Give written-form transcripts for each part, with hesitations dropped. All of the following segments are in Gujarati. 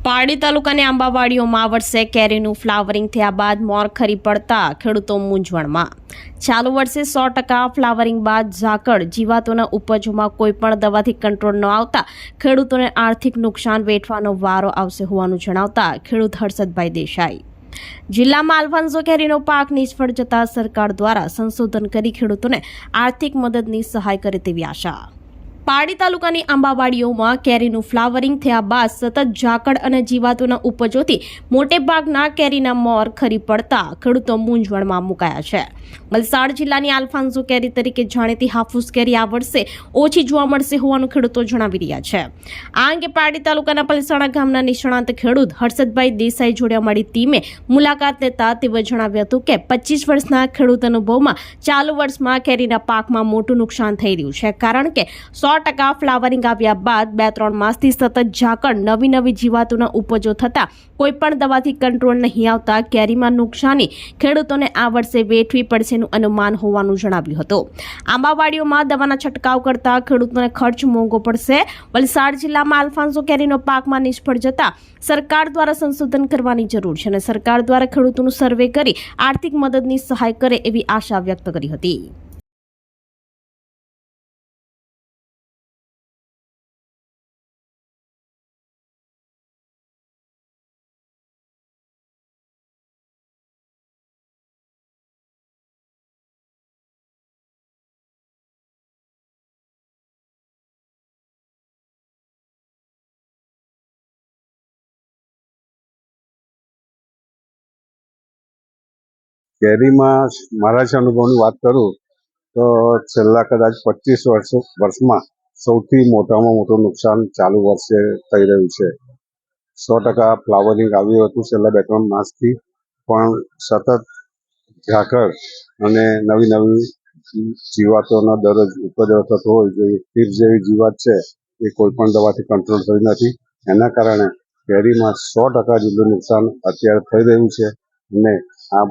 પારડી તાલુકાની આંબાવાડીઓમાં આ વર્ષે કેરીનું ફ્લાવરિંગ થયા બાદ મોર ખરી પડતા ખેડૂતો મૂંઝવણમાં। ચાલુ વર્ષે 100% ફ્લાવરિંગ બાદ ઝાકળ જીવાતોના ઉપજોમાં કોઈપણ દવાથી કંટ્રોલ ન આવતા ખેડૂતોને આર્થિક નુકસાન વેઠવાનો વારો આવશે હોવાનું જણાવતા ખેડૂત હર્ષદભાઈ દેસાઈ જિલ્લામાં આલ્ફાન્સો કેરીનો પાક નિષ્ફળ જતા સરકાર દ્વારા સંશોધન કરી ખેડૂતોને આર્થિક મદદની સહાય કરે તેવી આશા। પારડી તાલુકાની આંબાવાડીઓમાં કેરીનું ફ્લાવરિંગ થયા બાદ સતત ઝાકળ અને જીવાતોના ઉપજોથી મોટે ભાગના કેરીના મોર ખરી પડતા ખેડૂતો મૂંઝવણમાં મુકાયા છે। વલસાડ જિલ્લાની આલ્ફાન્સો કેરી તરીકે જાણીતી હાફૂસ કેરી આ વર્ષે ઓછી જોવા મળશે હોવાનું ખેડૂતો જણાવી રહ્યા છે। આ અંગે પારડી તાલુકાના પલસાણા ગામના નિષ્ણાંત ખેડૂત હર્ષદભાઈ દેસાઈ જોડે અમારી ટીમે મુલાકાત લેતા તેઓએ જણાવ્યું હતું કે 25 વર્ષના ખેડૂત અનુભવમાં ચાલુ વર્ષમાં કેરીના પાકમાં મોટું નુકસાન થઈ રહ્યું છે, કારણ કે 100% ફ્લાવરિંગ આવ્યા બાદ 2-3 માસથી સતત ઝાકળ નવી જીવાતોના ઉપજો થતા કોઈપણ દવાથી કંટ્રોલ નહીં આવતા કેરીમાં નુકસાની ખેડૂતોને આ વર્ષે વેઠવી પડશેનું અનુમાન હોવાનું જણાવ્યું હતું। આંબાવાડીઓમાં દવાના છંટકાવ કરતા ખેડૂતોને ખર્ચ મોંઘો પડશે। વલસાડ જિલ્લામાં આલ્ફાન્સો કેરીનો પાકમાં નિષ્ફળ જતા સરકાર દ્વારા સંશોધન કરવાની જરૂર છે અને સરકાર દ્વારા ખેડૂતોનું સર્વે કરી આર્થિક મદદની સહાય કરે એવી આશા વ્યક્ત કરી હતી। केरी में मारा अनुभव की बात करूँ तो छेल्ला कदाच 25 वर्ष में सौथी मोटामां मोटुं नुकसान चालू वर्षे थई रह्युं छे। 100% फ्लावरिंग आव्युं हतुं छेल्ला 2-3 मासथी, पण सतत झाकळ अने नवी जीवातोनो दररोज उपद्रव थतो होय जे टीप जेवी जीवात छे ए कोईपण दवाथी कंट्रोल थई नथी। एना कारणे केरीमां 100% जेटલું नुकसान अत्यारे थई रह्युं छे अने आ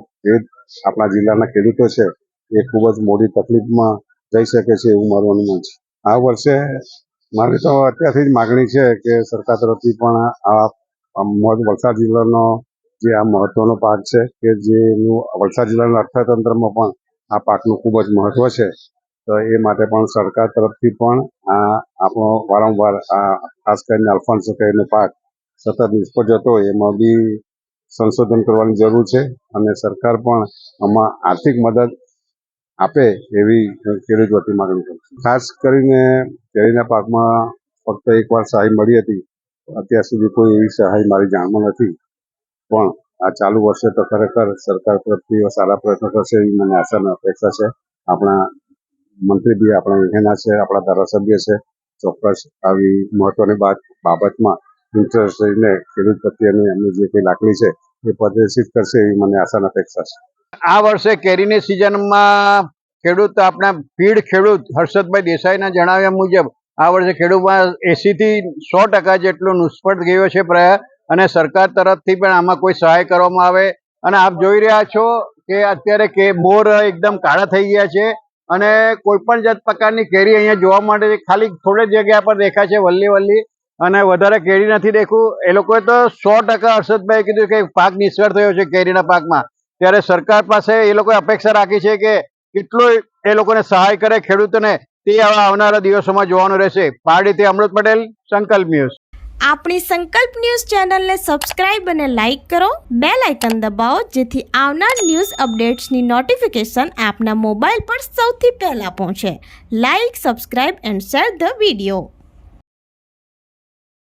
अपना जिल्लाना खेडूतो छे ए खूब ज मोटी तकलीफमां जई शके छे एवुं मारुं अनुमान छे। आ वर्षे मारी तो अत्यारथी ज मागणी छे के सरकार तरफथी पण आ वलसाड जिल्लानो जे आ महत्वनो पाक छे के जेनुं वलसाड जिल्लाना अर्थतंत्रमां पण आ पाकनुं खूब ज महत्व छे, तो ए माटे पण सरकार तरफथी पण आ आपणो वारंवार आ खास करीने अल्फान्सो केरीनो पाक सतत निष्फळ जतो होय एमां बी संशोधन करवानी जरूर है और सरकार पण आमां आर्थिक मदद आपे एवी खेडूत वती मागणी करे छे। खास करीने केरीना पाकमां फक्त एकवार सहाय मळी हती, अत्यार सुधी कोई एवी सहाय मारी जाणमां नथी, पण आ चालू वर्षे तो खरेखर सरकार तरफथी सारा प्रयत्न करशे एवी मने आशा ने अपेक्षा छे। आपणा मंत्री बी आपणा विघेना छे, आपणा धारासभ्य छे, ચોક્કસ આવી મહત્વની બાબતમાં ઇન્ટરેસ્ટ લઈને ખેડૂત પ્રત્યેની એમની જે કંઈ લાગણી છે એ પ્રદર્શિત કરશે એવી મને આશા અને અપેક્ષા છે। આ વર્ષે કેરીની સિઝનમાં ખેડૂત આપણા પીઢ ખેડૂત હર્ષદભાઈ દેસાઈના જણાવ્યા મુજબ આ વર્ષે ખેડૂતમાં 80 થી 100% જેટલું નિષ્ફળ ગયો છે પ્રયાસ, અને સરકાર તરફથી પણ આમાં કોઈ સહાય કરવામાં આવે। અને આપ જોઈ રહ્યા છો કે અત્યારે કે બોર એકદમ કાળા થઈ ગયા છે અને કોઈપણ જાત પ્રકારની કેરી અહીંયા જોવા મળે છે, ખાલી થોડી જગ્યા પર દેખાય છે વલ્લી અને વધારે કેરી નથી દેખું। એ લોકોએ તો 100% હર્ષદભાઈ કીધું કે પાક નિષ્ફળ થયો છે કેરીના પાકમાં, ત્યારે સરકાર પાસે એ લોકોએ અપેક્ષા રાખી છે કે કેટલો એ લોકોને સહાય કરે ખેડૂતોને, તે આવનારા દિવસોમાં જોવાનું રહેશે। પારડીથી અમૃત પટેલ, સંકલ્પ ન્યૂઝ। આપણી સંકલ્પ ન્યૂઝ ચેનલને સબસ્ક્રાઇબ અને લાઇક કરો, બેલ આઇકન દબાવો જેથી આવનાર ન્યૂઝ અપડેટ્સની નોટિફિકેશન આપના મોબાઈલ પર સૌથી પહેલા પહોંચે। Like, subscribe and share the video.